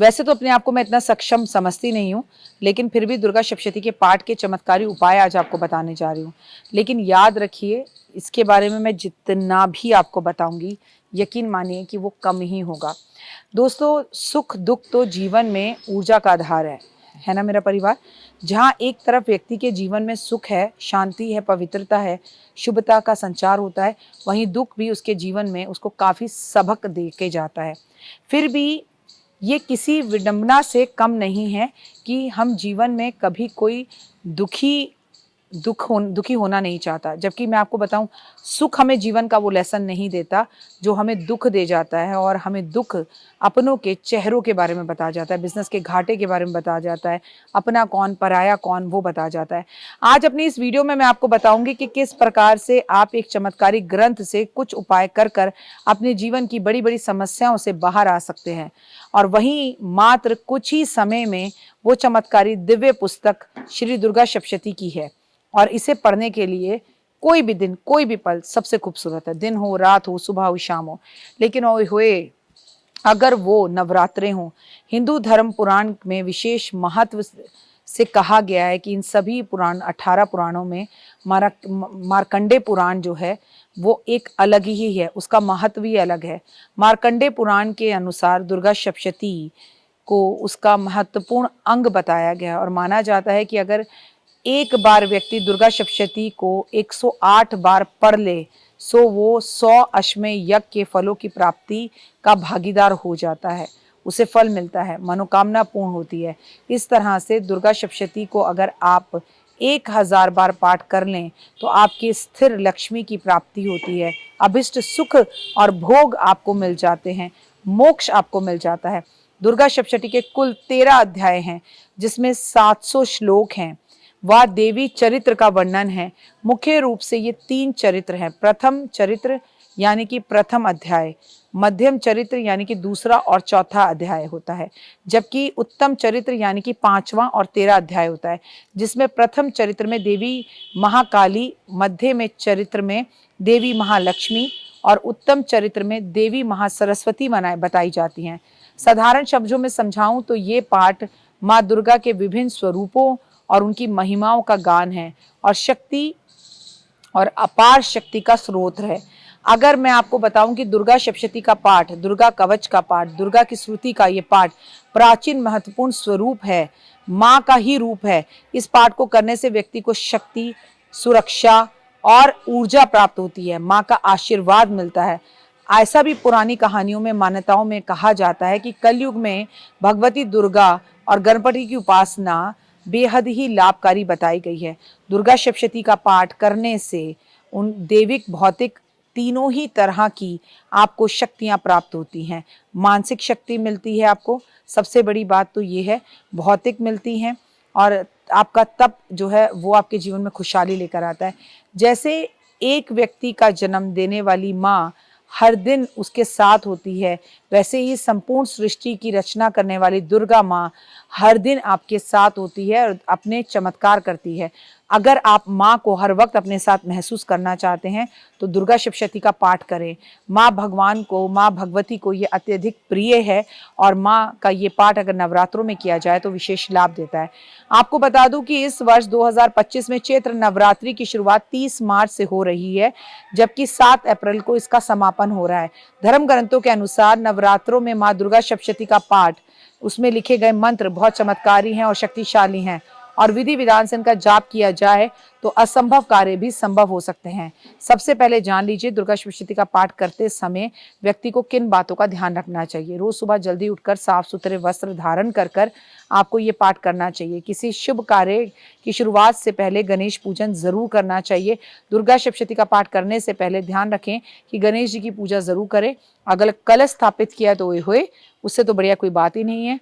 वैसे तो अपने आप को मैं इतना सक्षम समझती नहीं हूँ, लेकिन फिर भी दुर्गा सप्तशती के पाठ के चमत्कारी उपाय आज आपको बताने जा रही हूँ। लेकिन याद रखिए, इसके बारे में मैं जितना भी आपको बताऊंगी, यकीन मानिए कि वो कम ही होगा। दोस्तों, सुख दुख तो जीवन में ऊर्जा का आधार है ना मेरा परिवार। जहाँ एक तरफ व्यक्ति के जीवन में सुख है, शांति है, पवित्रता है, शुभता का संचार होता है, वहीं दुख भी उसके जीवन में उसको काफ़ी सबक दे के जाता है। फिर भी ये किसी विडंबना से कम नहीं है कि हम जीवन में कभी कोई दुखी होना नहीं चाहता। जबकि मैं आपको बताऊं, सुख हमें जीवन का वो लेसन नहीं देता जो हमें दुख दे जाता है, और हमें दुख अपनों के चेहरों के बारे में बता जाता है, बिजनेस के घाटे के बारे में बता जाता है, अपना कौन पराया कौन वो बता जाता है। आज अपनी इस वीडियो में मैं आपको बताऊंगी कि किस प्रकार से आप एक चमत्कारी ग्रंथ से कुछ उपाय कर कर अपने जीवन की बड़ी बड़ी समस्याओं से बाहर आ सकते हैं, और वहीं मात्र कुछ ही समय में वो चमत्कारी दिव्य पुस्तक श्री दुर्गा सप्तशती की है। और इसे पढ़ने के लिए कोई भी दिन, कोई भी पल सबसे खूबसूरत है। दिन हो, रात हो, सुबह हो, शाम हो, लेकिन ओए होए अगर वो नवरात्रे हों। हिंदू धर्म पुराण में विशेष महत्व से कहा गया है कि इन सभी पुराण 18 पुराणों में मार्कंडे पुराण जो है वो एक अलग ही है, उसका महत्व ही अलग है। मार्कंडे पुराण के अनुसार दुर्गा सप्तशती को उसका महत्वपूर्ण अंग बताया गया, और माना जाता है कि अगर एक बार व्यक्ति दुर्गा सप्तशती को 108 बार पढ़ ले, सो वो 100 अश्वमेध यज्ञ के फलों की प्राप्ति का भागीदार हो जाता है, उसे फल मिलता है, मनोकामना पूर्ण होती है। इस तरह से दुर्गा सप्तशती को अगर आप 1000 बार पाठ कर लें तो आपकी स्थिर लक्ष्मी की प्राप्ति होती है, अभिष्ट सुख और भोग आपको मिल जाते हैं, मोक्ष आपको मिल जाता है। दुर्गा सप्तशती के कुल 13 अध्याय हैं, जिसमें 700 श्लोक हैं। वह देवी चरित्र का वर्णन है। मुख्य रूप से ये 3 चरित्र हैं। प्रथम चरित्र यानी कि प्रथम अध्याय, मध्यम चरित्र यानी कि दूसरा और चौथा अध्याय होता है, जबकि उत्तम चरित्र यानी कि 5वां और 13 अध्याय होता है, जिसमें प्रथम चरित्र में देवी महाकाली, मध्य में चरित्र में देवी महालक्ष्मी और उत्तम चरित्र में देवी महासरस्वती बताई जाती हैं। साधारण शब्दों में समझाऊं तो ये पाठ माँ दुर्गा के विभिन्न स्वरूपों और उनकी महिमाओं का गान है, और शक्ति और अपार शक्ति का स्रोत है। अगर मैं आपको बताऊं कि दुर्गा सप्तशती का पाठ, दुर्गा कवच का पाठ, दुर्गा की स्तुति का ये पाठ प्राचीन महत्वपूर्ण स्वरूप है, माँ का ही रूप है। इस पाठ को करने से व्यक्ति को शक्ति, सुरक्षा और ऊर्जा प्राप्त होती है, माँ का आशीर्वाद मिलता है। ऐसा भी पुरानी कहानियों में, मान्यताओं में कहा जाता है कि कलयुग में भगवती दुर्गा और गणपति की उपासना बेहद ही लाभकारी बताई गई है। दुर्गा सप्तशती का पाठ करने से उन देविक, भौतिक तीनों ही तरह की आपको शक्तियां प्राप्त होती हैं। मानसिक शक्ति मिलती है आपको, सबसे बड़ी बात तो ये है, भौतिक मिलती हैं, और आपका तप जो है वो आपके जीवन में खुशहाली लेकर आता है। जैसे एक व्यक्ति का जन्म देने वाली माँ हर दिन उसके साथ होती है, वैसे ही संपूर्ण सृष्टि की रचना करने वाली दुर्गा माँ हर दिन आपके साथ होती है और अपने चमत्कार करती है। अगर आप माँ को हर वक्त अपने साथ महसूस करना चाहते हैं तो दुर्गा सप्तशती का पाठ करें। माँ भगवान को, माँ भगवती को ये अत्यधिक प्रिय है, और माँ का ये पाठ अगर नवरात्रों में किया जाए तो विशेष लाभ देता है। आपको बता दूं कि इस वर्ष 2025 में चैत्र नवरात्रि की शुरुआत 30 मार्च से हो रही है, जबकि 7 अप्रैल को इसका समापन हो रहा है। धर्म ग्रंथों के अनुसार नवरात्रों में माँ दुर्गा सप्तशती का पाठ, उसमें लिखे गए मंत्र बहुत चमत्कारी हैं और शक्तिशाली हैं, और विधि विधान से इनका जाप किया जाए तो असंभव कार्य भी संभव हो सकते हैं। सबसे पहले जान लीजिए, दुर्गा सप्तशती का पाठ करते समय व्यक्ति को किन बातों का ध्यान रखना चाहिए। रोज सुबह जल्दी उठकर साफ सुथरे वस्त्र धारण कर कर आपको ये पाठ करना चाहिए। किसी शुभ कार्य की शुरुआत से पहले गणेश पूजन जरूर करना चाहिए। दुर्गा सप्तशती का पाठ करने से पहले ध्यान रखें कि गणेश जी की पूजा जरूर करें। अगर कलश स्थापित किया तो हुए, उससे तो बढ़िया कोई बात ही नहीं है।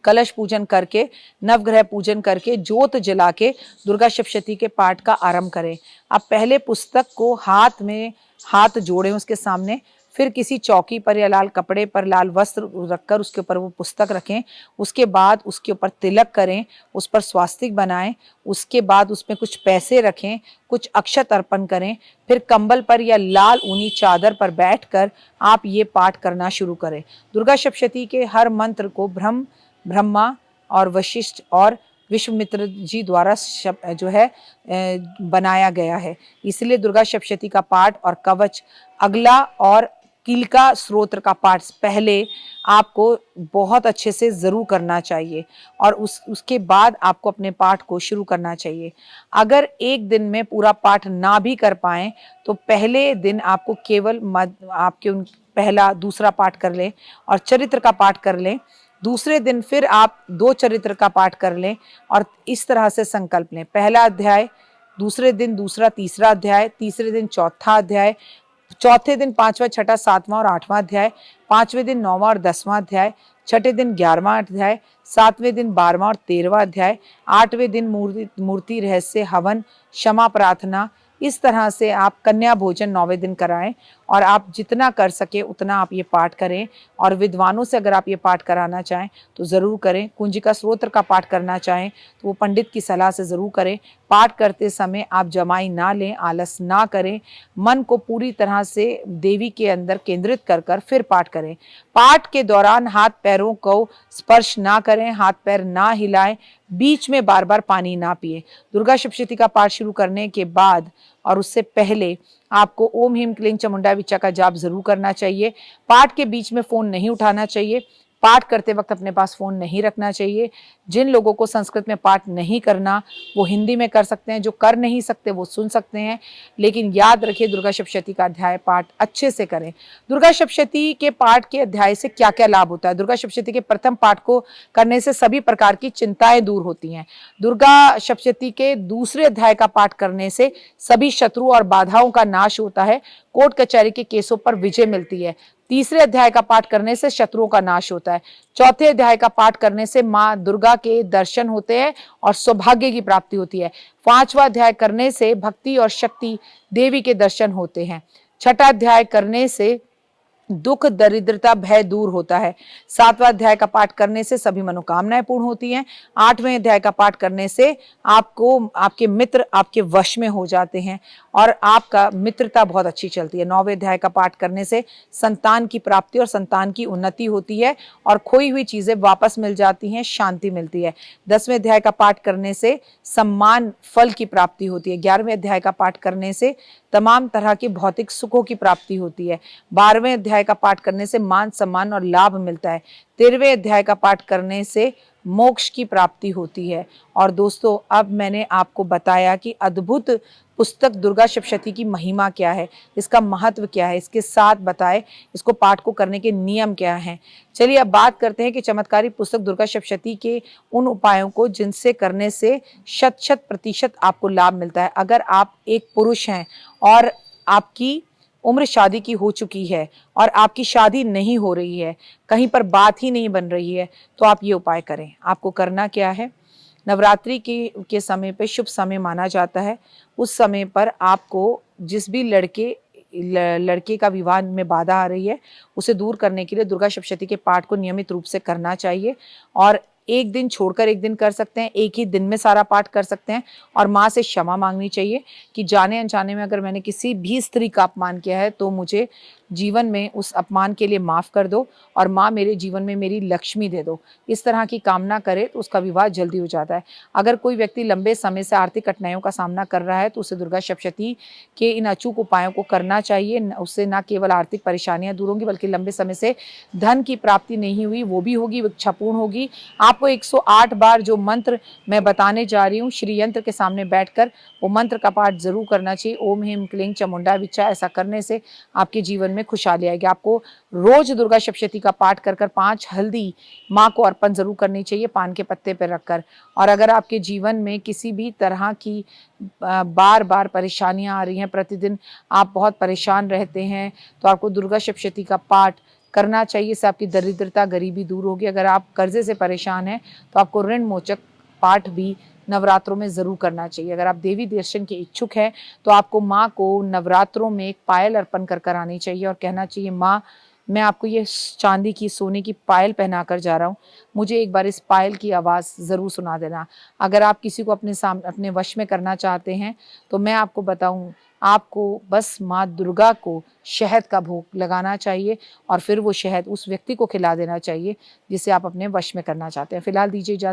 कलश पूजन करके, नवग्रह पूजन करके, ज्योत जला के दुर्गा सप्तशती के पाठ का आरंभ करें। आप पहले पुस्तक को हाथ में हाथ जोड़ें उसके सामने, फिर किसी चौकी पर या लाल कपड़े पर लाल वस्त्र रखकर उसके ऊपर वो पुस्तक रखें। उसके बाद उसके ऊपर तिलक करें, उस पर स्वास्तिक बनाएं। उसके बाद उसमें कुछ पैसे रखें, कुछ अक्षत अर्पण करें। फिर कंबल पर या लाल ऊनी चादर पर बैठकर आप ये पाठ करना शुरू करें। दुर्गा सप्तशती के हर मंत्र को ब्रह्मा और वशिष्ठ और विश्वामित्र जी द्वारा जो है बनाया गया है। इसलिए दुर्गा सप्तशती का पाठ और कवच अगला और कीलका स्त्रोत्र का पाठ पहले आपको बहुत अच्छे से जरूर करना चाहिए और उसके बाद आपको अपने पाठ को शुरू करना चाहिए। अगर एक दिन में पूरा पाठ ना भी कर पाए तो पहले दिन आपको केवल आपके पहला दूसरा पाठ कर लें और चरित्र का पाठ कर लें। दूसरे दिन फिर आप 2 चरित्र का पाठ कर लें और इस तरह से संकल्प लें। पहला अध्याय, दूसरे दिन दूसरा तीसरा अध्याय, तीसरे दिन चौथा अध्याय, चौथे दिन 5वां, छठा, 7वां और 8वां अध्याय, 5वें दिन 9वां और 10वां अध्याय, छठे दिन 11वां अध्याय, 7वें दिन 12वां और 13वां अध्याय, 8वें दिन मूर्ति रहस्य हवन क्षमा प्रार्थना। इस तरह से आप कन्या भोजन 9वें दिन कराएं और आप जितना कर सके उतना आप ये पाठ करें। और विद्वानों से अगर आप ये पाठ कराना चाहें तो ज़रूर करें। कुंजिका स्त्रोत्र का पाठ करना चाहें तो वो पंडित की सलाह से ज़रूर करें। पाठ करते समय आप जमाई ना लें, आलस ना करें, मन को पूरी तरह से देवी के अंदर केंद्रित कर फिर पाठ करें। पाठ के दौरान हाथ पैरों को स्पर्श ना करें, हाथ पैर ना हिलाएं, बीच में बार बार पानी ना पिए। दुर्गा सप्तशती का पाठ शुरू करने के बाद और उससे पहले आपको ओम ह्रीं क्लीं चामुंडा विचा का जाप जरूर करना चाहिए। पाठ के बीच में फोन नहीं उठाना चाहिए। पाठ करते वक्त अपने पास फोन नहीं रखना चाहिए। जिन लोगों को संस्कृत में पाठ नहीं करना वो हिंदी में कर सकते हैं, जो कर नहीं सकते वो सुन सकते हैं। लेकिन याद रखिए दुर्गा सप्तशती का अध्याय पाठ अच्छे से करें। दुर्गा सप्तशती के पाठ के अध्याय से क्या क्या लाभ होता है? दुर्गा सप्तशती के प्रथम पाठ को करने से सभी प्रकार की चिंताएं दूर होती हैं। दुर्गा सप्तशती के दूसरे अध्याय का पाठ करने से सभी शत्रु और बाधाओं का नाश होता है। कोर्ट कचहरी के केसों पर विजय मिलती है। तीसरे अध्याय का पाठ करने से शत्रुओं का नाश होता है। चौथे अध्याय का पाठ करने से माँ दुर्गा के दर्शन होते हैं और सौभाग्य की प्राप्ति होती है। 5वां अध्याय करने से भक्ति और शक्ति देवी के दर्शन होते हैं। छठा अध्याय करने से दुख दरिद्रता भय दूर होता है। 7वां अध्याय का पाठ करने से सभी मनोकामनाएं पूर्ण होती हैं। 8वें अध्याय का पाठ करने से आपको आपके मित्र आपके वश में हो जाते हैं और आपका मित्रता बहुत अच्छी चलती है। 9वें अध्याय का पाठ करने से संतान की प्राप्ति और संतान की उन्नति होती है और खोई हुई चीजें वापस मिल जाती हैं, शांति मिलती है। 10वें अध्याय का पाठ करने से सम्मान फल की प्राप्ति होती है। 11वें अध्याय का पाठ करने से तमाम तरह के भौतिक सुखों की प्राप्ति होती है। 12वें अध्याय का पाठ करने से मान सम्मान और लाभ मिलता है। 13वें अध्याय का पाठ करने से मोक्ष की प्राप्ति होती है। और दोस्तों अब मैंने आपको बताया कि अद्भुत पुस्तक दुर्गा सप्तशती की महिमा क्या है, इसका महत्व क्या है, इसके साथ बताए इसको पाठ को करने के नियम क्या हैं। चलिए अब बात करते हैं कि चमत्कारी पुस्तक दुर्गा सप्तशती के उन उपायों को जिनसे करने से 100% आपको लाभ मिलता है। अगर आप एक पुरुष हैं और आपकी उम्र शादी की हो चुकी है और आपकी शादी नहीं हो रही है, कहीं पर बात ही नहीं बन रही है, तो आप ये उपाय करें। आपको करना क्या है, नवरात्रि के समय पे शुभ समय माना जाता है। उस समय पर आपको जिस भी लड़के का विवाह में बाधा आ रही है उसे दूर करने के लिए दुर्गा सप्तशती के पाठ को नियमित रूप से करना चाहिए। और एक दिन छोड़कर एक दिन कर सकते हैं, एक ही दिन में सारा पाठ कर सकते हैं। और माँ से क्षमा मांगनी चाहिए कि जाने अनजाने में अगर मैंने किसी भी स्त्री का अपमान किया है तो मुझे जीवन में उस अपमान के लिए माफ़ कर दो और माँ मेरे जीवन में मेरी लक्ष्मी दे दो। इस तरह की कामना करे तो उसका विवाह जल्दी हो जाता है। अगर कोई व्यक्ति लंबे समय से आर्थिक कठिनाइयों का सामना कर रहा है तो उसे दुर्गा सप्तशती के इन अचूक उपायों को करना चाहिए। उससे न केवल आर्थिक परेशानियां दूर होंगी बल्कि लंबे समय से धन की प्राप्ति नहीं हुई वो भी होगी, इच्छा पूर्ण होगी। आपको 108 बार जो मंत्र मैं बताने जा रही हूँ श्री यंत्र के सामने बैठकर वो मंत्र का पाठ जरूर करना चाहिए। ओम ह्रीं क्लीं चामुंडा विचा। ऐसा करने से आपके जीवन में खुशहाली आएगी। आपको रोज दुर्गा सप्तशती का पाठ कर 5 हल्दी माँ को अर्पण जरूर करनी चाहिए पान के पत्ते पर रखकर। और अगर आपके जीवन में किसी भी तरह की बार बार परेशानियां आ रही हैं, प्रतिदिन आप बहुत परेशान रहते हैं, तो आपको दुर्गा सप्तशती का पाठ करना चाहिए। इससे आपकी दरिद्रता गरीबी दूर होगी। अगर आप कर्जे से परेशान हैं तो आपको ऋण मोचक पाठ भी नवरात्रों में ज़रूर करना चाहिए। अगर आप देवी दर्शन के इच्छुक हैं तो आपको माँ को नवरात्रों में एक पायल अर्पण कर कर आनी चाहिए और कहना चाहिए, माँ मैं आपको ये चांदी की सोने की पायल पहना कर जा रहा हूँ, मुझे एक बार इस पायल की आवाज़ ज़रूर सुना देना। अगर आप किसी को अपने वश में करना चाहते हैं तो मैं आपको बताऊँ, आपको बस माँ दुर्गा को शहद का भोग लगाना चाहिए और फिर वो शहद उस व्यक्ति को खिला देना चाहिए जिसे आप अपने वश में करना चाहते हैं। फिलहाल दीजिए इजाज़त।